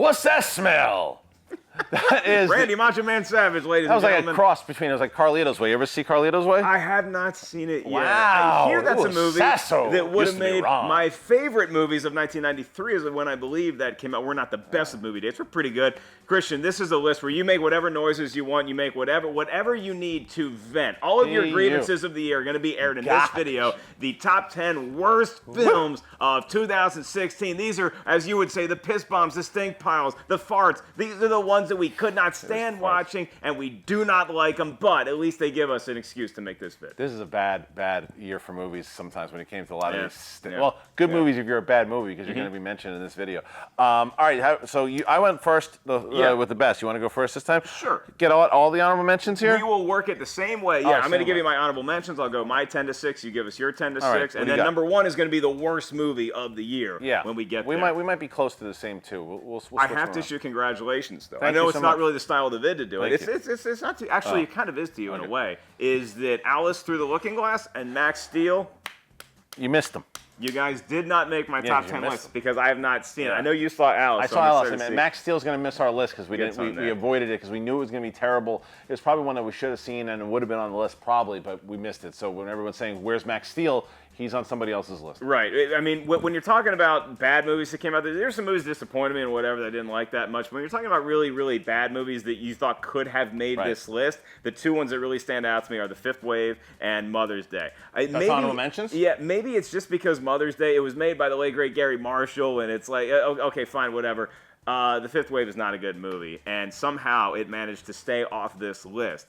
What's that smell? That is Randy Macho Man Savage, ladies and That was gentlemen. like a cross between, it was like Carlito's Way. You ever see Carlito's Way? I have not seen it yet. Wow. I hear that's Ooh, a movie Sasso. that would Used have to be made wrong. my favorite movies of 1993 is when I believe that came out. We're not the best of movie dates. We're pretty good. Christian, this is a list where you make whatever noises you want. You make whatever you need to vent. All of your grievances of the year are going to be aired in this video. The top 10 worst films of 2016. These are, as you would say, the piss bombs, the stink piles, the farts. These are the ones that we could not stand watching, and we do not like them, but at least they give us an excuse to make this fit. This is a bad year for movies sometimes when it came to a lot of these. Well, good movies if you're a bad movie because you're going to be mentioned in this video. All right, so I went first with the best. You want to go first this time? Sure. Get all the honorable mentions here? We will work it the same way. Yeah, I'm going to give you my honorable mentions. I'll go my 10 to 6. You give us your 10 to 6. And then number 1 is going to be the worst movie of the year when we get there. We might be close to the same, too. We'll I have to issue congratulations, though. Thank I know you it's so not much. really the style of the vid to do it. It's not to, actually, it kind of is to you in a way, is that Alice Through the Looking Glass and Max Steel, you missed them. you guys did not make my top 10 missed list them. because I have not seen it. I know you saw Alice. I so saw I'm Alice, excited to and see. Max Steel's going to miss our list because we avoided it because we knew it was going to be terrible. It was probably one that we should have seen and it would have been on the list probably, but we missed it. So when everyone's saying, where's Max Steel, he's on somebody else's list. Right. I mean, when you're talking about bad movies that came out, there's some movies that disappointed me and whatever that I didn't like that much. But when you're talking about really, really bad movies that you thought could have made this list, the two ones that really stand out to me are The Fifth Wave and Mother's Day. That's honorable mentions? Yeah, maybe it's just because Mother's Day, it was made by the late, great Gary Marshall, and it's like, okay, fine, whatever. The Fifth Wave is not a good movie, and somehow it managed to stay off this list.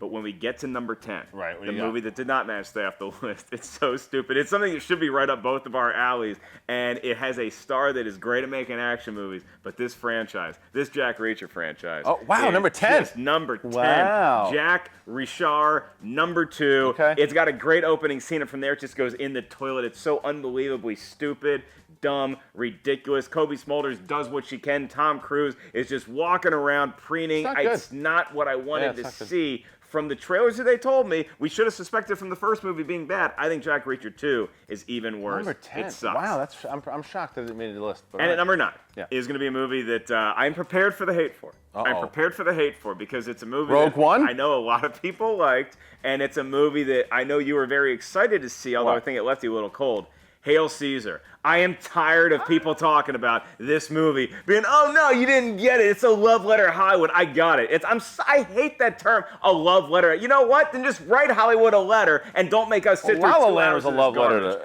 But when we get to number 10, the movie that did not manage to stay off the list, it's so stupid. It's something that should be right up both of our alleys, and it has a star that is great at making action movies, but this franchise, this Jack Reacher franchise. Oh, wow, number 10. Just number 10. Wow. Jack Reacher, number 2. Okay. It's got a great opening scene, and from there it just goes in the toilet. It's so unbelievably stupid, dumb, ridiculous. Kobe Smulders does what she can. Tom Cruise is just walking around preening. It's not what I wanted to see. From the trailers that they told me, we should have suspected from the first movie being bad. I think Jack Reacher 2 is even worse. Number 10. It sucks. Wow, I'm shocked that it made the list. And at number 9 is going to be a movie that I'm prepared for the hate for. I'm prepared for the hate for because it's a movie Rogue One? I know a lot of people liked, and it's a movie that I know you were very excited to see, although I think it left you a little cold. Hail Caesar. I am tired of people talking about this movie being, oh no, you didn't get it. It's a love letter to Hollywood. I got it. I hate that term, a love letter. You know what? Then just write Hollywood a letter and don't make us sit through 2 hours. La La Land was a love letter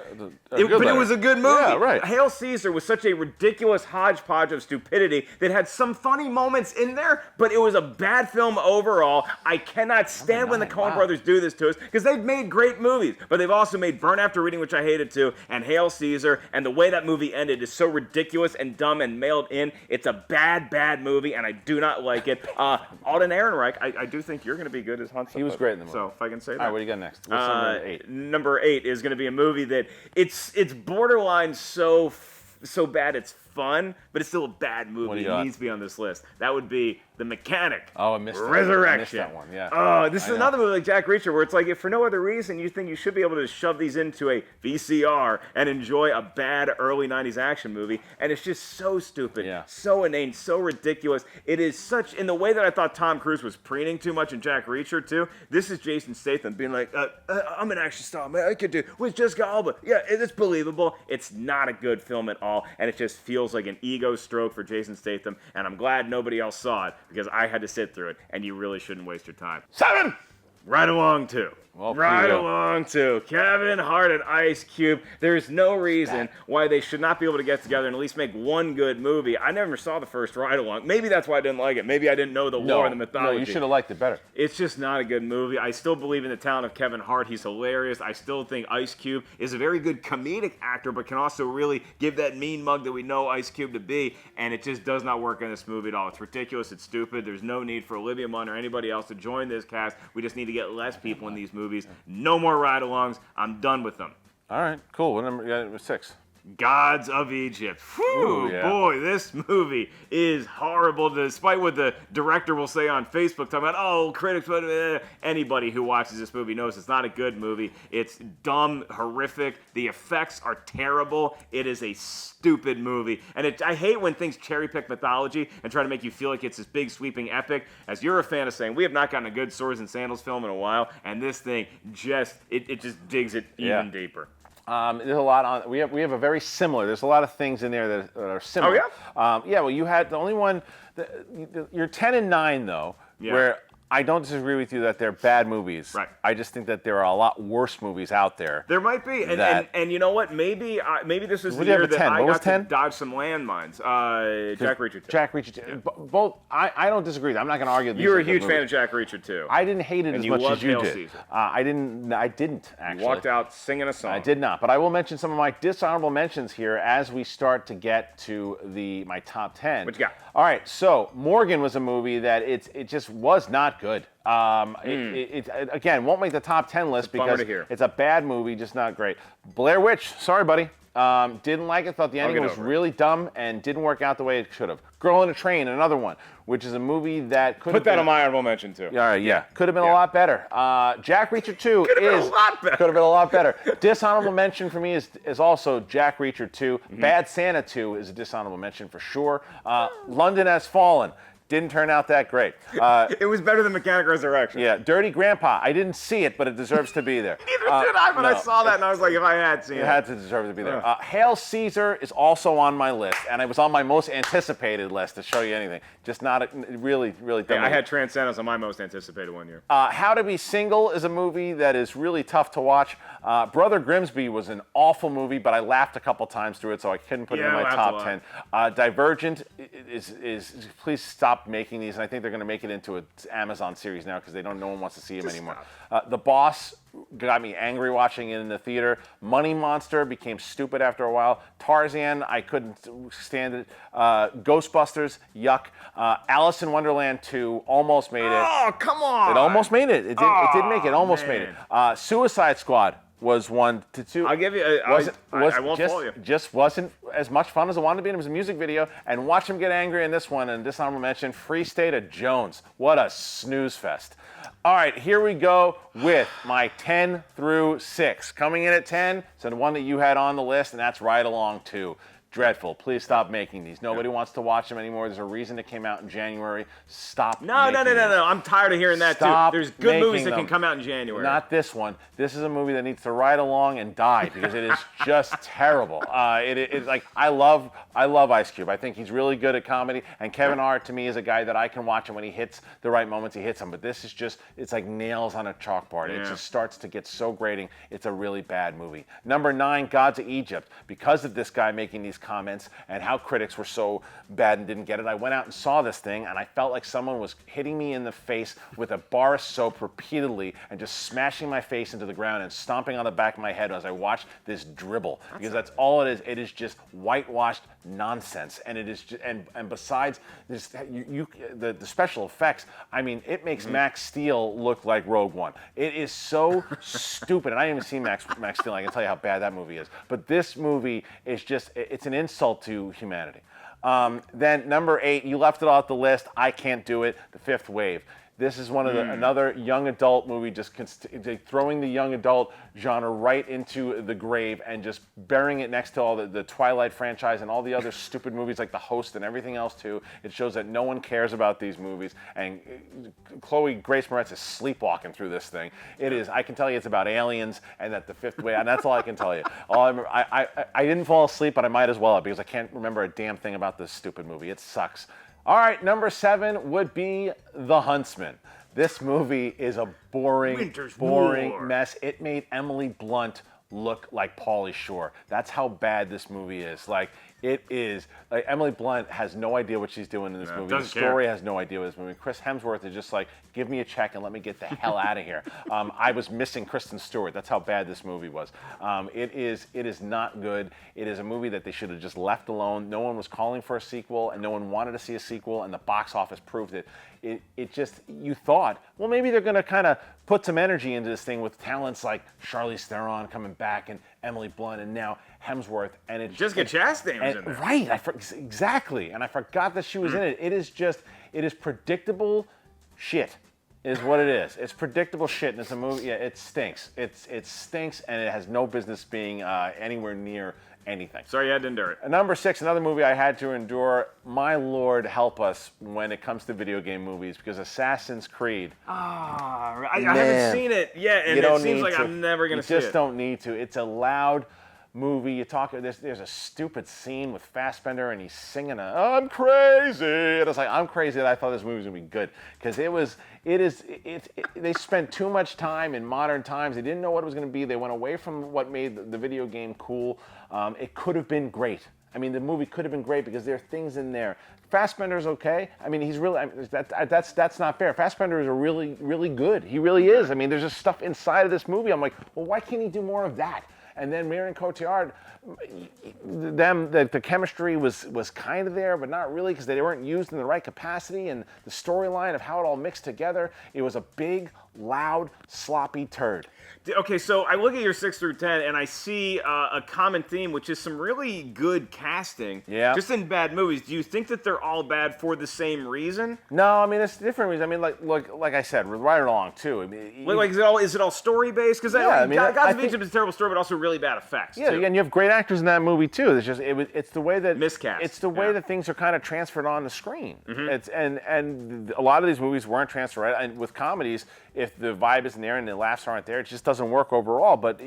but it was a good movie. Yeah, right. Hail Caesar was such a ridiculous hodgepodge of stupidity that had some funny moments in there, but it was a bad film overall. I cannot stand when the Coen brothers do this to us because they've made great movies, but they've also made Burn After Reading, which I hated too, and Hail Caesar, and the way that movie ended is so ridiculous and dumb and mailed in. It's a bad, bad movie, and I do not like it. Alden Ehrenreich, I do think you're going to be good as Huntsman. He was great in the movie. So if I can say that. All right, what do you got next? What's number 8? Number 8 is going to be a movie that it's borderline so bad it's fun, but it's still a bad movie. It needs to be on this list. That would be The Mechanic. Oh, I missed that. Resurrection. I missed that one, yeah. Oh, this is another movie like Jack Reacher where it's like, if for no other reason, you think you should be able to shove these into a VCR and enjoy a bad early 90s action movie, and it's just so stupid, so inane, so ridiculous. It is such, in the way that I thought Tom Cruise was preening too much in Jack Reacher too, this is Jason Statham being like, I'm an action star, man, I could do with Jessica Alba. Yeah, it's believable. It's not a good film at all, and it just feels like an ego stroke for Jason Statham, and I'm glad nobody else saw it because I had to sit through it, and you really shouldn't waste your time. 7! Right along to. Well, right along to Kevin Hart and Ice Cube. There's no reason why they should not be able to get together and at least make one good movie. I never saw the first Ride Along. Maybe that's why I didn't like it. Maybe I didn't know the lore and the mythology. No, you should have liked it better. It's just not a good movie. I still believe in the talent of Kevin Hart. He's hilarious. I still think Ice Cube is a very good comedic actor, but can also really give that mean mug that we know Ice Cube to be, and it just does not work in this movie at all. It's ridiculous. It's stupid. There's no need for Olivia Munn or anybody else to join this cast. We just need to get less people in these movies. No more ride-alongs. I'm done with them. All right, cool. What number? You got 6. Gods of Egypt. Whew, boy, this movie is horrible, despite what the director will say on Facebook, talking about, oh, critics, but anybody who watches this movie knows it's not a good movie. It's dumb, horrific. The effects are terrible. It is a stupid movie. And I hate when things cherry-pick mythology and try to make you feel like it's this big, sweeping epic. As you're a fan of saying, we have not gotten a good Swords and Sandals film in a while, and this thing just digs it even deeper. There's a lot on. We have a very similar. There's a lot of things in there that are similar. Oh yeah. Yeah. Well, you had the only one. You're 10 and 9 though, where I don't disagree with you that they're bad movies. Right. I just think that there are a lot worse movies out there. There might be, and you know what? Maybe this is the year that I got to dodge some landmines. Jack Reacher 2. Jack Reacher 2. Both. I don't disagree. I'm not going to argue. You're a huge fan of Jack Reacher 2. I didn't hate it as much as you did. Caesar. I didn't actually. You walked out singing a song. I did not, but I will mention some of my dishonorable mentions here as we start to get to my top 10. What you got? All right. So Morgan was a movie that it just was not good. It again won't make the top 10 list because it's a bad movie, just not great. Blair Witch, sorry buddy, didn't like it. Thought the ending was really dumb and didn't work out the way it should have. Girl in a Train, another one, which is a movie that could put that on my honorable mention too. Yeah, could have been a lot better. Jack Reacher 2 could have been a lot better. Could have been a lot better. Dishonorable mention for me is also Jack Reacher 2. Bad Santa 2 is a dishonorable mention for sure. London Has Fallen. Didn't turn out that great. It was better than Mechanic Resurrection. Yeah, Dirty Grandpa. I didn't see it, but it deserves to be there. Neither did I, but I saw that and I was like, if I had seen it. It had to deserve to be there. Hail Caesar is also on my list, and it was on my most anticipated list to show you anything. Just not really dumb. Yeah, I had Transcendence on my most anticipated one year. How to Be Single is a movie that is really tough to watch. Brother Grimsby was an awful movie, but I laughed a couple times through it, so I couldn't put it in my top 10. Divergent is please stop making these, and I think they're going to make it into an Amazon series now because no one wants to see them anymore. The Boss got me angry watching it in the theater. Money Monster became stupid after a while. Tarzan, I couldn't stand it. Ghostbusters, yuck. Alice in Wonderland 2 almost made it. Oh, come on! It almost made it. It did make it. Almost made it. Suicide Squad was 1 to 2. I'll give you. I won't follow you. Just wasn't as much fun as I wanted to be. And it was a music video, and watch him get angry in this one. And dishonorable mention: Free State of Jones. What a snooze fest. All right, here we go with my 10 through 6. Coming in at 10, so the one that you had on the list, and that's Ride Along 2. Dreadful. Please stop making these. Nobody wants to watch them anymore. There's a reason it came out in January. Stop. No. I'm tired of hearing that too. There's good movies that can come out in January. Not this one. This is a movie that needs to ride along and die because it is just terrible. It's like I love Ice Cube. I think he's really good at comedy, and Kevin Hart to me is a guy that I can watch, and when he hits the right moments, he hits them. But this is it's like nails on a chalkboard. It just starts to get so grating. It's a really bad movie. Number 9, Gods of Egypt. Because of this guy making these comments and how critics were so bad and didn't get it, I went out and saw this thing, and I felt like someone was hitting me in the face with a bar of soap repeatedly and just smashing my face into the ground and stomping on the back of my head as I watched this dribble. Because that's all it is. It is just whitewashed nonsense, and it is just, and besides this, the special effects. I mean, it makes Max Steel look like Rogue One. It is so stupid, and I didn't even see Max Steel. I can tell you how bad that movie is. But this movie is just—it's an insult to humanity. Then number 8, you left it off the list. I Can't Do It. The Fifth Wave. This is one of another young adult movie, just throwing the young adult genre right into the grave and just burying it next to all the Twilight franchise and all the other stupid movies like The Host and everything else too. It shows that no one cares about these movies, and Chloe Grace Moretz is sleepwalking through this thing. It is. I can tell you it's about aliens and that the fifth wave, and that's all I can tell you. I didn't fall asleep, but I might as well have because I can't remember a damn thing about this stupid movie. It sucks. All right, number 7 would be The Huntsman. This movie is a boring mess. It made Emily Blunt look like Pauly Shore. That's how bad this movie is. Like, it is. Like, Emily Blunt has no idea what she's doing in this movie. The story has no idea what this movie. Chris Hemsworth is just like, give me a check and let me get the hell out of here. I was missing Kristen Stewart. That's how bad this movie was. It is not good. It is a movie that they should have just left alone. No one was calling for a sequel, and no one wanted to see a sequel, and the box office proved it. It just, you thought, well, maybe they're going to kind of put some energy into this thing with talents like Charlize Theron coming back and Emily Blunt, and now Hemsworth, and it's Jessica Chastain was in there. Right, exactly, and I forgot that she was in it. It is predictable shit, is what it is. It's predictable shit, and it's a movie. Yeah, it stinks. It stinks, and it has no business being anywhere near anything. Sorry you had to endure it. Number 6, another movie I had to endure. My Lord, help us when it comes to video game movies, because Assassin's Creed. I haven't seen it yet, and it seems like I'm never going to see it. You just don't need to. It's a loud movie. There's a stupid scene with Fassbender, and he's singing "I'm crazy," and it's like, I'm crazy that I thought this movie was gonna be good, because they spent too much time in modern times. They didn't know what it was gonna be. They went away from what made the video game cool. It could have been great. I mean, the movie could have been great because there are things in there. Fassbender's okay. I mean, he's really, that's not fair. Fassbender is really good. He really is. I mean, there's just stuff inside of this movie. I'm like, well, why can't he do more of that? And then Marion Cotillard, the chemistry was kind of there, but not really, because they weren't used in the right capacity. And the storyline of how it all mixed together, it was a big, loud, sloppy turd. Okay, so I look at your 6 through 10, and I see a common theme, which is some really good casting. Yeah. Just in bad movies. Do you think that they're all bad for the same reason? No, I mean, it's different reasons. I mean, like I said, right along too. I mean, is it all story based? Because Gods of Egypt is a terrible story, but also really bad effects. Yeah, too. and you have great actors in that movie too. It's just it's the way that miscast. It's the way that things are kind of transferred on the screen. It's and a lot of these movies weren't transferred right. And with comedies, if the vibe isn't there and the laughs aren't there, it just doesn't work overall. But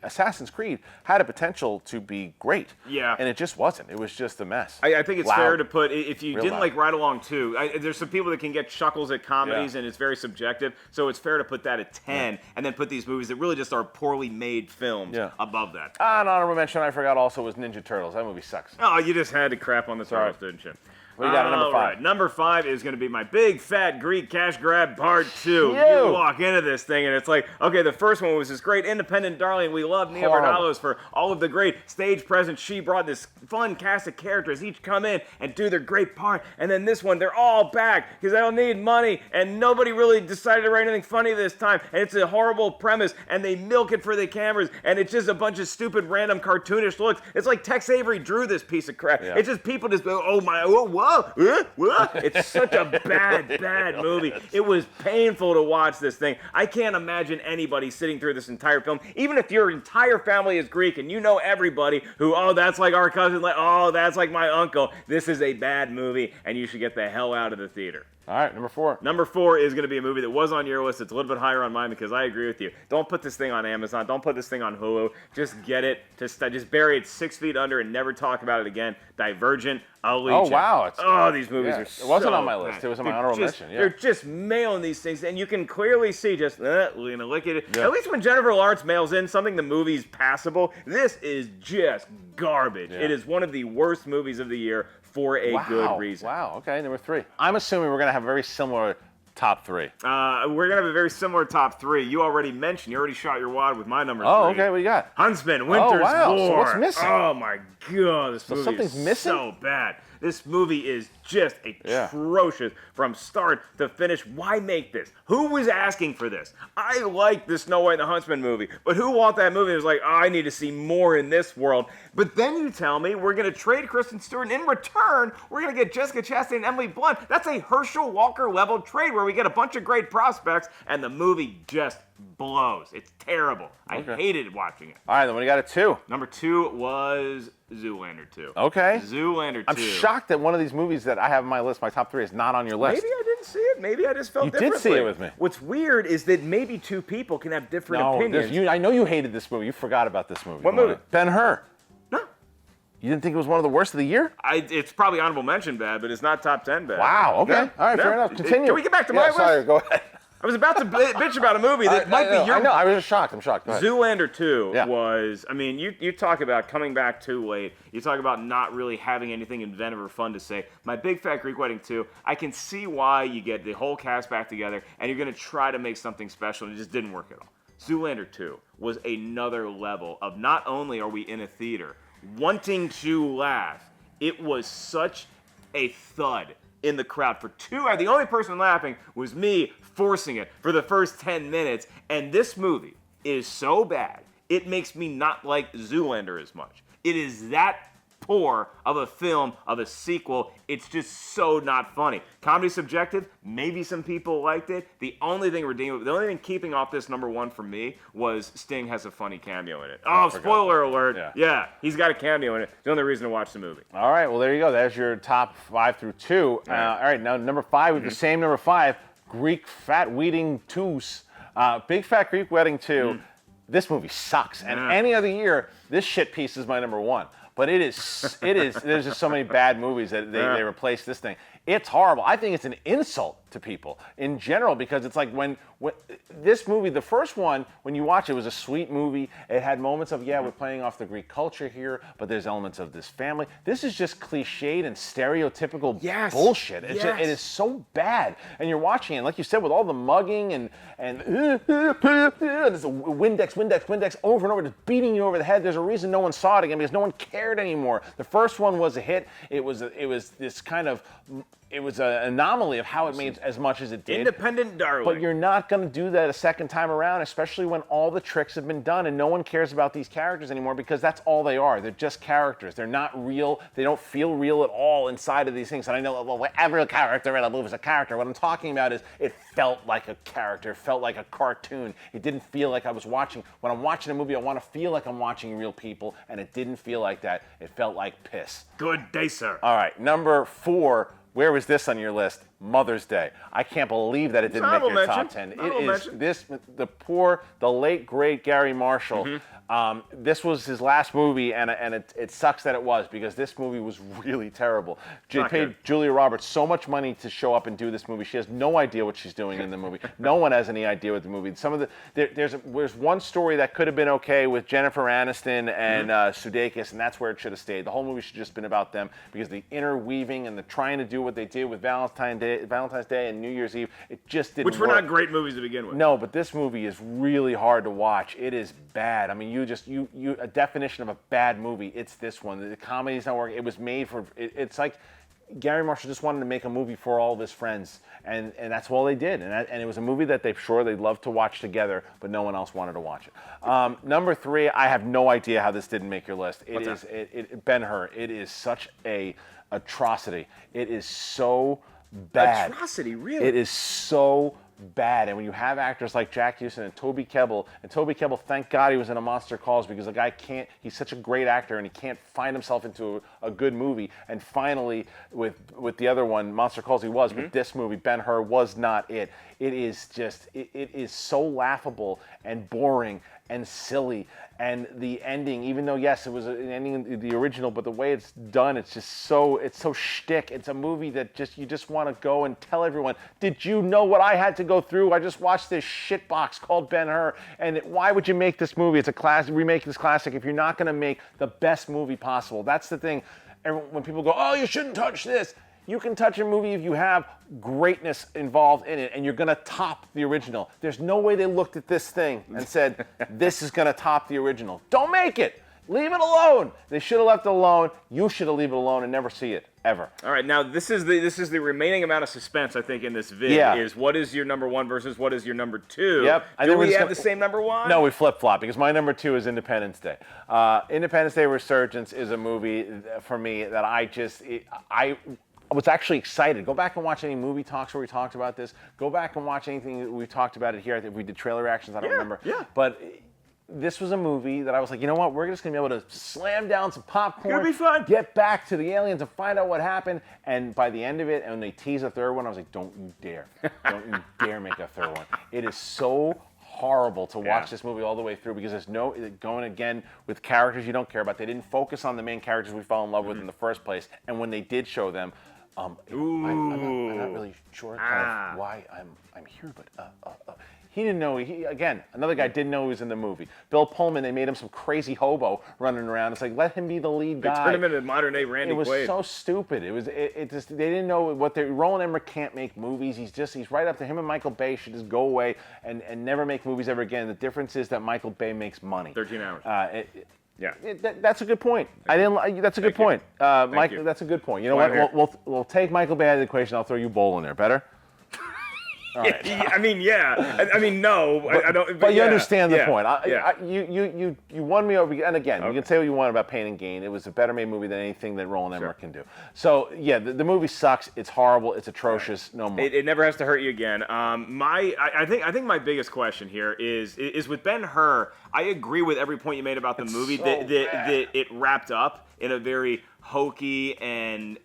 Assassin's Creed had a potential to be great. Yeah. And it just wasn't. It was just a mess. I think it's loud. fair to put, if you didn't loud. like Ride Along 2, there's some people that can get chuckles at comedies, and it's very subjective. So it's fair to put that at 10, and then put these movies that really just are poorly made films above that. An honorable mention I forgot also was Ninja Turtles. That movie sucks. Oh, you just had to crap on the Turtles, didn't you? What do you got at number 5? Right. Number 5 is going to be my big fat Greek cash grab part 2. You walk into this thing and it's like, okay, the first one was this great independent darling. We love Nia Vardalos for all of the great stage presence. She brought this fun cast of characters, each come in and do their great part. And then this one, they're all back because they don't need money, and nobody really decided to write anything funny this time. And it's a horrible premise, and they milk it for the cameras, and it's just a bunch of stupid, random, cartoonish looks. It's like Tex Avery drew this piece of crap. It's just people just go, oh my, whoa. It's such a bad movie. It was painful to watch this thing. I can't imagine anybody sitting through this entire film, even if your entire family is Greek and you know everybody who, that's like our cousin, that's like my uncle. This is a bad movie, and you should get the hell out of the theater. All right, number 4. Number 4 is going to be a movie that was on your list. It's a little bit higher on mine because I agree with you. Don't put this thing on Amazon. Don't put this thing on Hulu. Just get it. Just bury it 6 feet under and never talk about it again. Divergent, Allegiant. Oh, wow. These movies are so It wasn't on my list. It was on my honorable mention. They're just mailing these things, and you can clearly see just, look at it. At least when Jennifer Lawrence mails in something the movie's passable, this is just garbage. It is one of the worst movies of the year for a good reason. Wow, okay, number 3. I'm assuming we're going to have a very similar top 3. We're going to have a very similar top 3. You already shot your wad with my number 3. Oh, okay, what you got? Huntsman, Winter's War. So what's missing? Oh my God, this movie something's is missing? so bad. This movie is just atrocious from start to finish. Why make this? Who was asking for this? I like the Snow White and the Huntsman movie, but who watched that movie and was like, I need to see more in this world? But then you tell me we're going to trade Kristen Stewart, and in return, we're going to get Jessica Chastain and Emily Blunt. That's a Herschel Walker level trade where we get a bunch of great prospects, and the movie just blows. It's terrible. I hated watching it. All right, then what do you got at 2? Number 2 was Zoolander 2. Okay. Zoolander 2. I'm shocked that one of these movies that I have on my list, my top 3, is not on your list. Maybe I didn't see it. Maybe I just felt differently. You did see it with me. What's weird is that maybe 2 people can have different opinions. I know you hated this movie. You forgot about this movie. What movie? Ben-Hur. No. You didn't think it was one of the worst of the year? It's probably honorable mention bad, but it's not top 10 bad. Wow, okay. No, all right, fair enough. Continue. Can we get back to my list? Sorry, go ahead. I was about to bitch about a movie that might be your... I know, I was just shocked. I'm shocked. Go ahead. Zoolander 2 was... I mean, you talk about coming back too late. You talk about not really having anything inventive or fun to say. My Big Fat Greek Wedding 2, I can see why you get the whole cast back together and you're going to try to make something special, and it just didn't work at all. Zoolander 2 was another level of not only are we in a theater wanting to laugh, it was such a thud in the crowd. The only person laughing was me forcing it for the first 10 minutes, and this movie is so bad, it makes me not like Zoolander as much. It is that poor of a film, of a sequel. It's just so not funny. Comedy subjective, maybe some people liked it. The only thing redeemable, the only thing keeping off this number one for me was Sting has a funny cameo in it. Oh, spoiler alert. Yeah, he's got a cameo in it. The only reason to watch the movie. All right, well, there you go. There's your top 5 through 2. All right, now number 5, with the same number 5, Greek Fat Wedding 2. Big Fat Greek Wedding 2. This movie sucks. And any other year, this shit piece is my number 1. But it is, there's just so many bad movies that they replace this thing. It's horrible. I think it's an insult to people in general, because it's like when this movie, the first one, when you watch it, was a sweet movie. It had moments of, we're playing off the Greek culture here, but there's elements of this family. This is just cliched and stereotypical bullshit. It is so bad. And you're watching it, like you said, with all the mugging and there's a Windex over and over, just beating you over the head. There's a reason no one saw it again, because no one cared anymore. The first one was a hit. It was this kind of, it was an anomaly of how it made as much as it did. Independent darling. But you're not going to do that a second time around, especially when all the tricks have been done and no one cares about these characters anymore, because that's all they are. They're just characters. They're not real. They don't feel real at all inside of these things. And I know, well, every character in a movie is a character. What I'm talking about is it felt like a character. It felt like a cartoon. It didn't feel like I was watching. When I'm watching a movie, I want to feel like I'm watching real people, and it didn't feel like that. It felt like piss. Good day, sir. All right, number 4. Where was this on your list? Mother's Day. I can't believe that it didn't make your top 10. It is the late great Gary Marshall. This was his last movie, and it sucks that it was, because this movie was really terrible. They paid Julia Roberts so much money to show up and do this movie. She has no idea what she's doing in the movie. No one has any idea what the movie. There's one story that could have been okay with Jennifer Aniston and Sudeikis, and that's where it should have stayed. The whole movie should have just been about them, because the interweaving and the trying to do what they did with Valentine's Day and New Year's Eve, it just didn't work. Which were not great movies to begin with. No, but this movie is really hard to watch. It is bad. I mean, a definition of a bad movie. It's this one. The comedy's not working. It was made for. It's like Gary Marshall just wanted to make a movie for all of his friends, and that's all they did. And it was a movie that they'd love to watch together, but no one else wanted to watch it. Number 3, I have no idea how this didn't make your list. Ben-Hur. It is such a atrocity. It is so bad. Atrocity, really? It is so bad. And when you have actors like Jack Houston and Toby Kebbell, thank God he was in A Monster Calls, because the guy he's such a great actor, and he can't find himself into a good movie. And finally, with the other one, Monster Calls, he was, but this movie, Ben-Hur, was not it. It is just, it is so laughable and boring and silly. And the ending, even though, yes, it was an ending in the original, but the way it's done, it's so shtick. It's a movie that you just want to go and tell everyone, did you know what I had to go through? I just watched this shitbox called Ben-Hur, and why would you make this movie? It's a classic, remake this classic, if you're not going to make the best movie possible. That's the thing. When people go, oh, you shouldn't touch this. You can touch a movie if you have greatness involved in it, and you're going to top the original. There's no way they looked at this thing and said, this is going to top the original. Don't make it. Leave it alone. They should have left it alone. You should have left it alone and never see it, ever. All right, now this is the remaining amount of suspense, I think, in this vid, is what is your number 1 versus what is your number 2. Yep. Do we have the same number 1? No, we flip-flop, because my number 2 is Independence Day. Independence Day Resurgence is a movie, for me, that I was actually excited. Go back and watch any movie talks where we talked about this. Go back and watch anything that we talked about it here. I think we did trailer reactions. I don't remember. Yeah. But this was a movie that I was like, you know what? We're just going to be able to slam down some popcorn. It'll be fun. Get back to the aliens and find out what happened. And by the end of it, and when they tease a third one, I was like, don't you dare. Don't you dare make a third one. It is so horrible to watch this movie all the way through, because there's no going again with characters you don't care about. They didn't focus on the main characters we fell in love with in the first place. And when they did show them, I'm not really sure kind of why I'm here, but he didn't know. Another guy didn't know he was in the movie. Bill Pullman, they made him some crazy hobo running around. It's like, let him be the lead guy. They turned him into modern day Randy Quaid. It was so stupid. It just, they didn't know what Roland Emmerich can't make movies. He's right up to him, and Michael Bay should just go away and never make movies ever again. The difference is that Michael Bay makes money. 13 hours. That's a good point. That's a good point. Mike, that's a good point. You know what? We'll take Michael Bay out of the equation. I'll throw you Bowl in there. Better? All right. I mean, yeah. I mean, no. I don't. But you yeah, understand the yeah, point. yeah. You won me over. And again, you can say what you want about Pain and Gain. It was a better made movie than anything that Roland Emmerich can do. So yeah, the movie sucks. It's horrible. It's atrocious. No more. It never has to hurt you again. I think my biggest question here is with Ben-Hur. I agree with every point you made about the movie. So that bad. it wrapped up in a very hokey and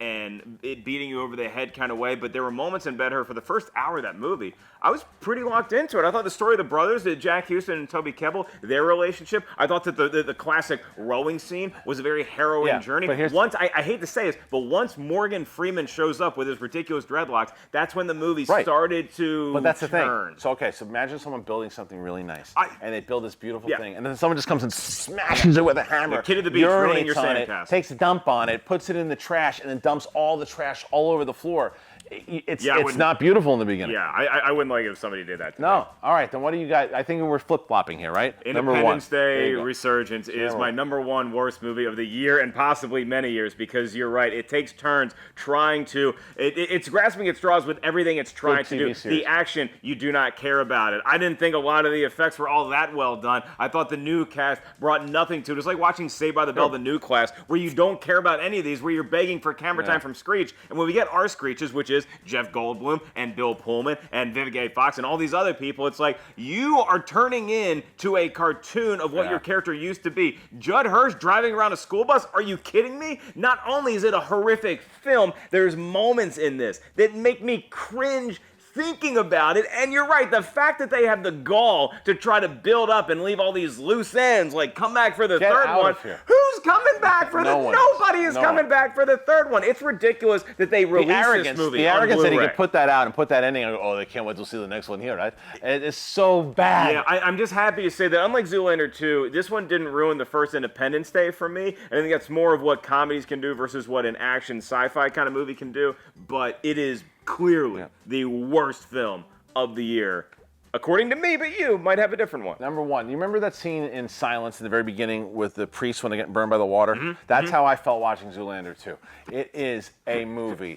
it beating you over the head kind of way, but there were moments in Ben-Hur for the first hour of that movie. I was pretty locked into it. I thought the story of the brothers, that Jack Houston and Toby Kebbell, their relationship. I thought that the classic rowing scene was a very harrowing journey. But once I hate to say this, but once Morgan Freeman shows up with his ridiculous dreadlocks, that's when the movie started to. But that's the turn. thing. So so imagine someone building something really nice, and they build this beautiful thing, and then someone just comes and smashes it with a hammer. The kid at the beach ruining your sandcastle. Takes a dump on it, puts it in the trash, and then dumps all the trash all over the floor. It's not beautiful in the beginning. Yeah, I wouldn't like it if somebody did that to me. No. All right, then what do you got? I think we're flip-flopping here, right? Independence Day Resurgence is my #1 worst movie of the year and possibly many years, because you're right. It takes turns trying to. It's grasping at straws with everything it's trying to do. The action, you do not care about it. I didn't think a lot of the effects were all that well done. I thought the new cast brought nothing to it. It's like watching Saved by the Bell, the new class, where you don't care about any of these, where you're begging for camera time from Screech. And when we get our Screeches, which is Jeff Goldblum and Bill Pullman and Vivica A. Fox and all these other people, it's like you are turning in to a cartoon of what your character used to be. Judd Hirsch driving around a school bus? Are you kidding me? Not only is it a horrific film, there's moments in this that make me cringe thinking about it, and you're right, the fact that they have the gall to try to build up and leave all these loose ends, like come back for the third one. Who's coming back for nobody is coming back for the third one. It's ridiculous that they released this movie. The arrogance on that he Blu-ray. could put that out and put that ending, and go, they can't wait to see the next one here, right? It's so bad. Yeah, I'm just happy to say that unlike Zoolander 2, this one didn't ruin the first Independence Day for me. I think that's more of what comedies can do versus what an action sci-fi kind of movie can do, but it is clearly the worst film of the year, according to me, but you might have a different one. #1, you remember that scene in Silence in the very beginning with the priest when they get burned by the water? That's how I felt watching Zoolander 2. It is a movie.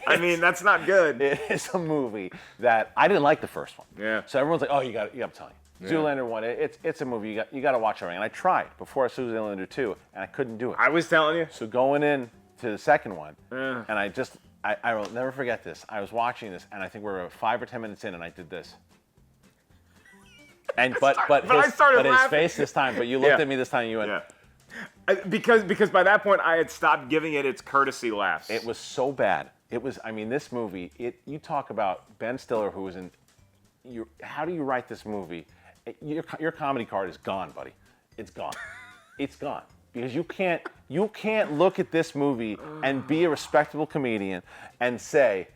I mean, that's not good. It is a movie that I didn't like the first one. Yeah. So everyone's like, oh, I'm telling you. Zoolander 1, it's a movie you got to watch already. And I tried before I saw Zoolander 2, and I couldn't do it. I was telling you. So going in to the second one, and I will never forget this. I was watching this, and I think we were 5 or 10 minutes in, and I did this. And but his face this time. But you looked at me this time, and you went. Because by that point I had stopped giving it its courtesy laughs. It was so bad. It was. I mean, this movie. You talk about Ben Stiller, who was in. How do you write this movie? Your comedy card is gone, buddy. It's gone. It's gone. Because you can't look at this movie and be a respectable comedian and say,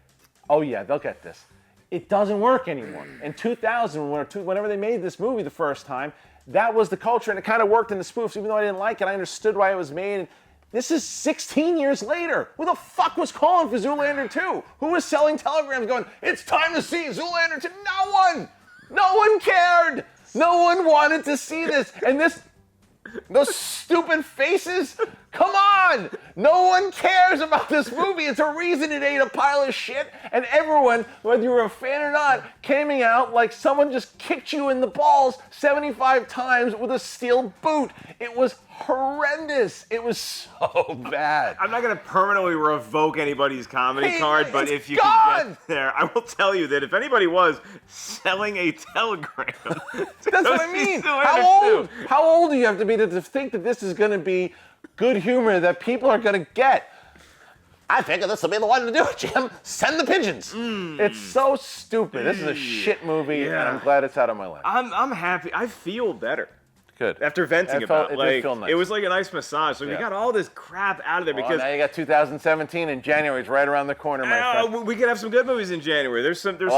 oh yeah, they'll get this. It doesn't work anymore. In 2000, whenever they made this movie the first time, that was the culture, and it kind of worked in the spoofs. Even though I didn't like it, I understood why it was made. And this is 16 years later. Who the fuck was calling for Zoolander 2? Who was selling telegrams going, it's time to see Zoolander 2? No one! No one cared! No one wanted to see this. And those stupid faces? Come on! No one cares about this movie. It's a reason it ain't a pile of shit. And everyone, whether you were a fan or not, came out like someone just kicked you in the balls 75 times with a steel boot. It was horrendous. It was so bad. I'm not going to permanently revoke anybody's comedy card, but if you gone. can get there, I will tell you that if anybody was selling a telegram, that's what I mean. How old do you have to be to think that this is going to be good humor that people are going to get? I figure this will be the one to do it, Jim. Send the pigeons. It's so stupid. This is a shit movie, and I'm glad it's out of my life. I'm happy. I feel better. Good. After venting about it. It did feel nice. It was like a nice massage. So we got all this crap out of there because now you got 2017 and January's right around the corner, my friend. We could have some good movies in January. There's some things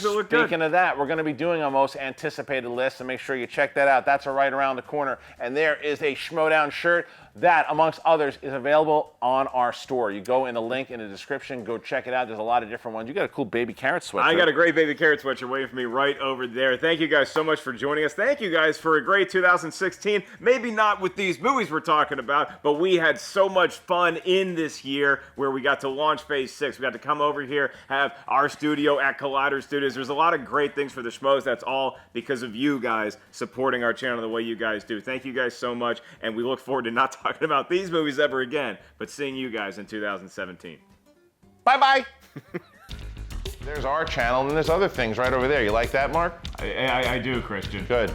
that look good. Speaking of that, we're going to be doing our most anticipated list, so make sure you check that out. That's right around the corner. And there is a Schmoedown shirt That, amongst others, is available on our store. You go in the link in the description, go check it out. There's a lot of different ones. You got a cool baby carrot sweatshirt. I got a great baby carrot sweatshirt waiting for me right over there. Thank you guys so much for joining us. Thank you guys for a great 2016. Maybe not with these movies we're talking about, but we had so much fun in this year where we got to launch Phase 6. We got to come over here, have our studio at Collider Studios. There's a lot of great things for the Schmoes. That's all because of you guys supporting our channel the way you guys do. Thank you guys so much, and we look forward to not talking about these movies ever again, but seeing you guys in 2017. Bye-bye. There's our channel, and there's other things right over there. You like that, Mark? I do, Christian. Good.